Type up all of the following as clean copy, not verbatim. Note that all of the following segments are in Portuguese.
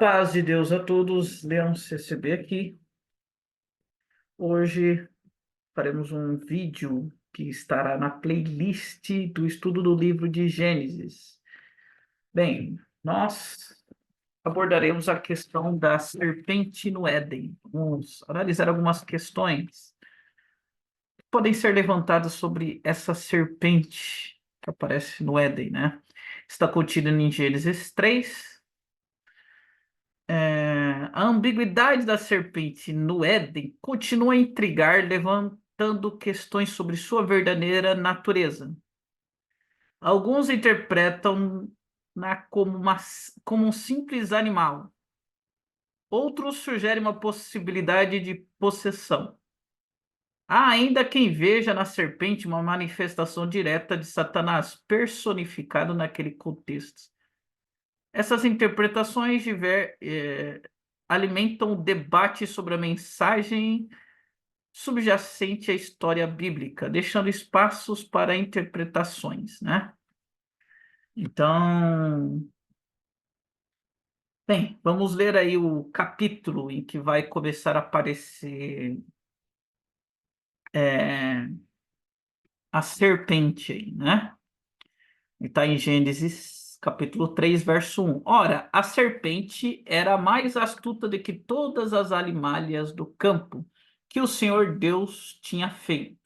Paz de Deus a todos, Leão CCB aqui. Hoje faremos um vídeo que estará na playlist do estudo do livro de Gênesis. Bem, nós abordaremos a questão da serpente no Éden. Vamos analisar algumas questões que podem ser levantadas sobre essa serpente que aparece no Éden, né? Está contida em Gênesis 3. A ambiguidade da serpente no Éden continua a intrigar, levantando questões sobre sua verdadeira natureza. Alguns interpretam-na como um simples animal. Outros sugerem uma possibilidade de possessão. Há ainda quem veja na serpente uma manifestação direta de Satanás, personificado naquele contexto. Essas interpretações alimentam o debate sobre a mensagem subjacente à história bíblica, deixando espaços para interpretações, né? Então, bem, vamos ler aí o capítulo em que vai começar a aparecer a serpente aí, né? Está em Gênesis capítulo 3, verso 1. Ora, a serpente era mais astuta do que todas as alimálias do campo que o Senhor Deus tinha feito.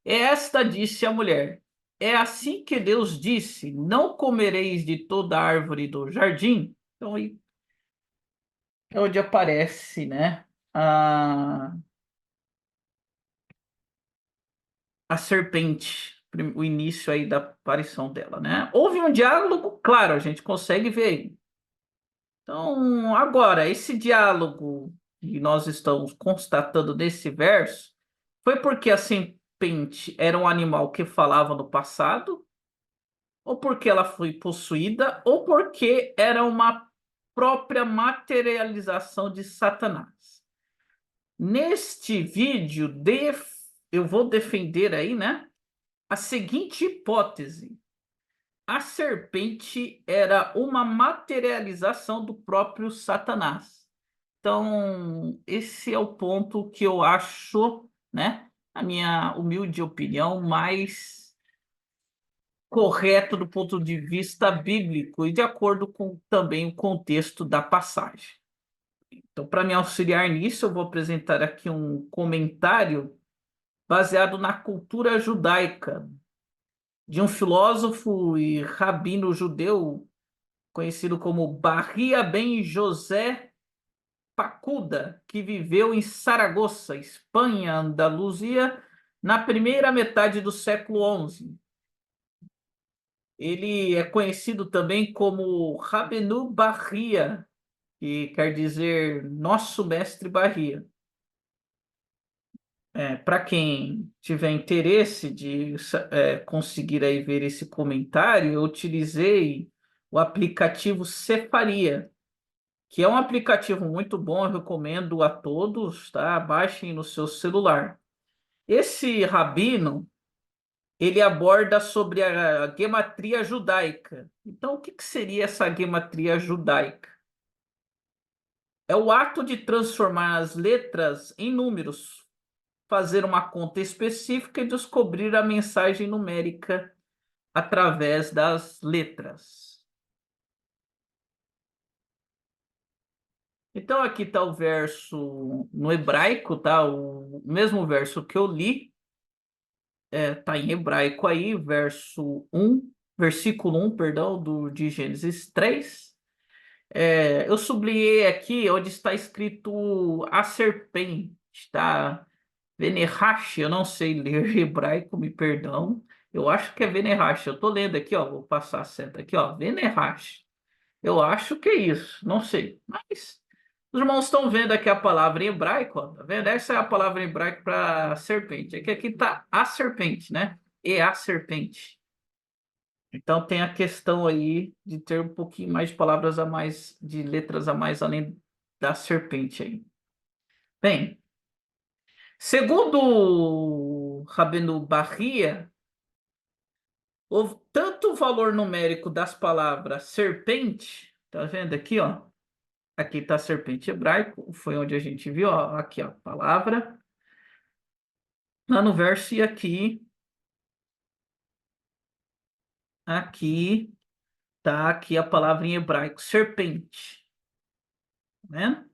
Esta disse à mulher: é assim que Deus disse: não comereis de toda árvore do jardim. Então, aí é onde aparece, né, a serpente, o início aí da aparição dela, né? Houve um diálogo, claro, a gente consegue ver aí. Então, agora, esse diálogo que nós estamos constatando nesse verso foi porque a serpente era um animal que falava no passado, ou porque ela foi possuída, ou porque era uma própria materialização de Satanás. Neste vídeo, eu vou defender aí, né, a seguinte hipótese: a serpente era uma materialização do próprio Satanás. Então, esse é o ponto que eu acho, né, a minha humilde opinião, mais correto do ponto de vista bíblico e de acordo com também o contexto da passagem. Então, para me auxiliar nisso, eu vou apresentar aqui um comentário baseado na cultura judaica, de um filósofo e rabino judeu conhecido como Bahia Ben José Pacuda, que viveu em Saragoça, Espanha, Andaluzia, na primeira metade do século XI. Ele é conhecido também como Rabenu Bahia, que quer dizer nosso mestre Bahia. Para quem tiver interesse de conseguir aí ver esse comentário, eu utilizei o aplicativo Cefaria, que é um aplicativo muito bom, eu recomendo a todos, tá? Baixem no seu celular. Esse rabino, ele aborda sobre a gematria judaica. Então, o que seria essa gematria judaica? É o ato de transformar as letras em números, fazer uma conta específica e descobrir a mensagem numérica através das letras. Então, aqui está o verso no hebraico, tá? O mesmo verso que eu li, tá em hebraico aí, versículo 1, perdão, de Gênesis 3. Eu sublinhei aqui onde está escrito a serpente, tá? Venerhash, eu não sei ler hebraico, me perdão. Eu acho que é Venerhash. Eu estou lendo aqui, ó, vou passar a seta aqui, ó, Venerhash. Eu acho que é isso, não sei. Mas os irmãos estão vendo aqui a palavra em hebraico, ó, tá vendo? Essa é a palavra em hebraico para serpente. É que aqui está a serpente, né? E a serpente. Então tem a questão aí de ter um pouquinho mais de palavras a mais, de letras a mais além da serpente aí. Bem, segundo Rabino Bahia, tanto o valor numérico das palavras serpente, tá vendo aqui, ó? Aqui está serpente hebraico, foi onde a gente viu, ó, aqui ó, a palavra. Lá no verso e aqui tá aqui a palavra em hebraico, serpente, né?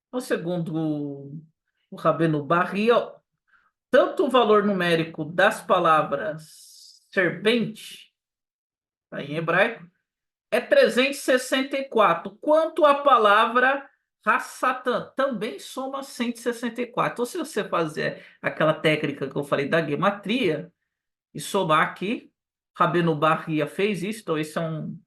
Então, segundo o Rabino Barri, ó, tanto o valor numérico das palavras serpente, tá em hebraico, é 364, quanto a palavra Hassatan também soma 164. Então, se você fazer aquela técnica que eu falei da gematria e somar aqui, Rabino Barria fez isso, então esse é um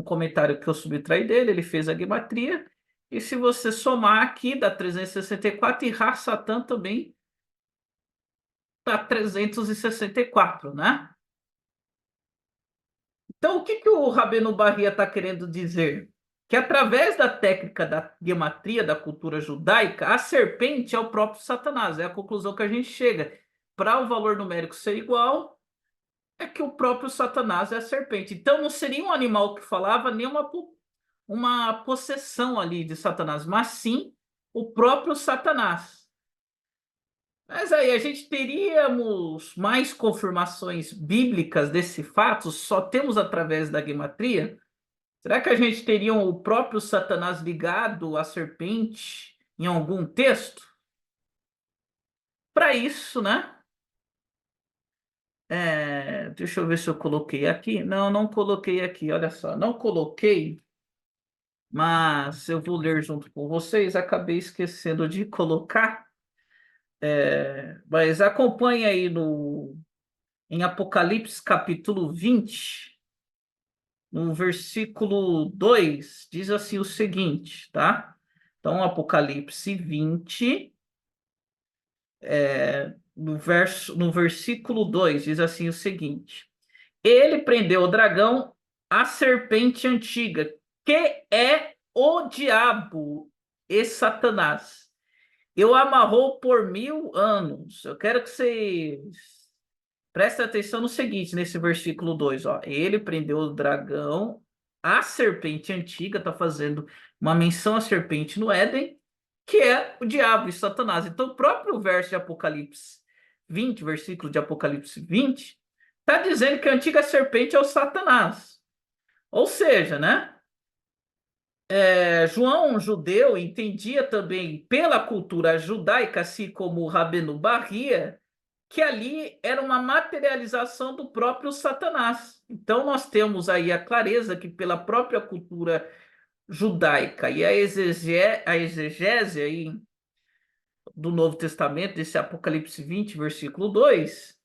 comentário que eu subtraí dele, ele fez a gematria, e se você somar aqui, dá 364, e Hassatan também dá 364, né? Então, o que que o Rabino Barria está querendo dizer? Que através da técnica da gematria da cultura judaica, a serpente é o próprio Satanás. É a conclusão que a gente chega. Para o valor numérico ser igual, é que o próprio Satanás é a serpente. Então, não seria um animal que falava nem uma possessão ali de Satanás, mas sim o próprio Satanás. Mas aí a gente teríamos mais confirmações bíblicas desse fato, só temos através da gematria? Será que a gente teria o próprio Satanás ligado à serpente em algum texto? Para isso, né? Deixa eu ver se eu coloquei aqui. Não, não coloquei aqui. Olha só, não coloquei, mas eu vou ler junto com vocês. Acabei esquecendo de colocar. Mas acompanhe aí em Apocalipse capítulo 20, no versículo 2, diz assim o seguinte, tá? Então, Apocalipse 20, no versículo 2, diz assim o seguinte: Ele prendeu o dragão, a serpente antiga, que é o diabo e Satanás. Eu amarrou por 1000 anos. Eu quero que vocês prestem atenção no seguinte, nesse versículo 2, ó. Ele prendeu o dragão, a serpente antiga, está fazendo uma menção à serpente no Éden, que é o diabo e Satanás. Então, o próprio verso de Apocalipse 20, versículo de Apocalipse 20, está dizendo que a antiga serpente é o Satanás. Ou seja, né? João, um judeu, entendia também pela cultura judaica, assim como o Rabino Barria, que ali era uma materialização do próprio Satanás. Então, nós temos aí a clareza que, pela própria cultura judaica e a exegese aí do Novo Testamento, desse Apocalipse 20, versículo 2,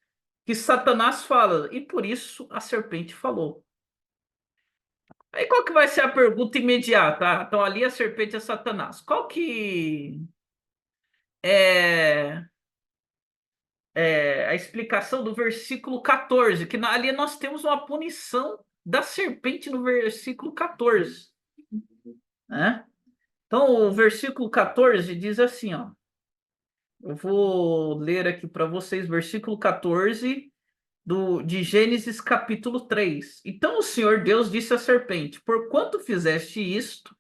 que Satanás fala, e por isso a serpente falou. Aí qual que vai ser a pergunta imediata? Então, ali a serpente é Satanás. Qual que é a explicação do versículo 14, que ali nós temos uma punição da serpente no versículo 14, né? Então, o versículo 14 diz assim, ó, eu vou ler aqui para vocês, versículo 14 de Gênesis capítulo 3. Então o Senhor Deus disse à serpente, porquanto fizeste isto,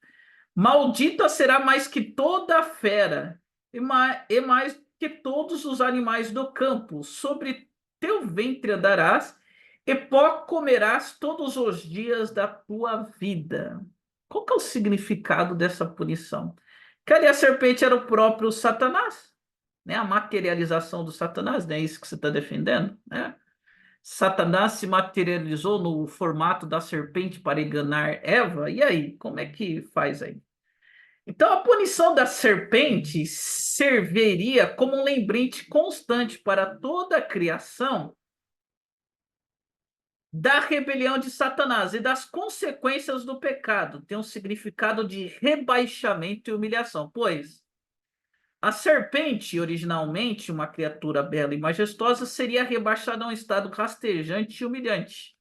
maldita será mais que toda a fera, e mais que todos os animais do campo. Sobre teu ventre andarás, e pó comerás todos os dias da tua vida. Qual que é o significado dessa punição? Que ali a serpente era o próprio Satanás, né? A materialização do Satanás, não é isso que você está defendendo, né? Satanás se materializou no formato da serpente para enganar Eva. E aí, como é que faz aí? Então, a punição da serpente serviria como um lembrete constante para toda a criação da rebelião de Satanás e das consequências do pecado. Tem um significado de rebaixamento e humilhação, pois a serpente, originalmente uma criatura bela e majestosa, seria rebaixada a um estado rastejante e humilhante.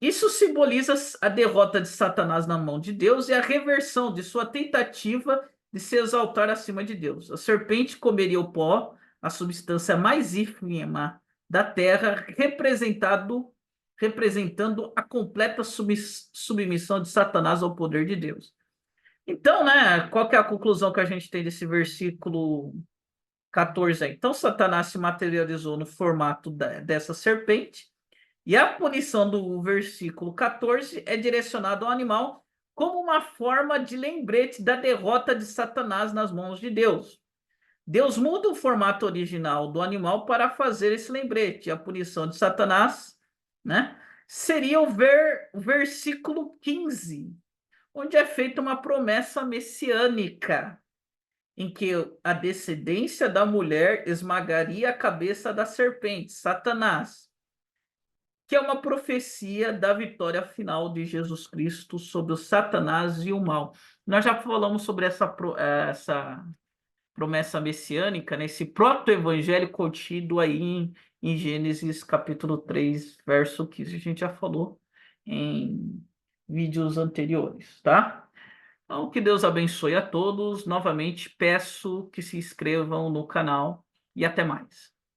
Isso simboliza a derrota de Satanás na mão de Deus e a reversão de sua tentativa de se exaltar acima de Deus. A serpente comeria o pó, a substância mais ínfima da terra, representando a completa submissão de Satanás ao poder de Deus. Então, né, qual que é a conclusão que a gente tem desse versículo 14 aí? Então, Satanás se materializou no formato dessa serpente, e a punição do versículo 14 é direcionada ao animal como uma forma de lembrete da derrota de Satanás nas mãos de Deus. Deus muda o formato original do animal para fazer esse lembrete. A punição de Satanás, né, seria o versículo 15, onde é feita uma promessa messiânica, em que a descendência da mulher esmagaria a cabeça da serpente, Satanás, que é uma profecia da vitória final de Jesus Cristo sobre o Satanás e o mal. Nós já falamos sobre essa promessa messiânica, nesse proto-evangelho contido aí em Gênesis capítulo 3, verso 15. A gente já falou em vídeos anteriores, tá? Então, que Deus abençoe a todos. Novamente, peço que se inscrevam no canal e até mais.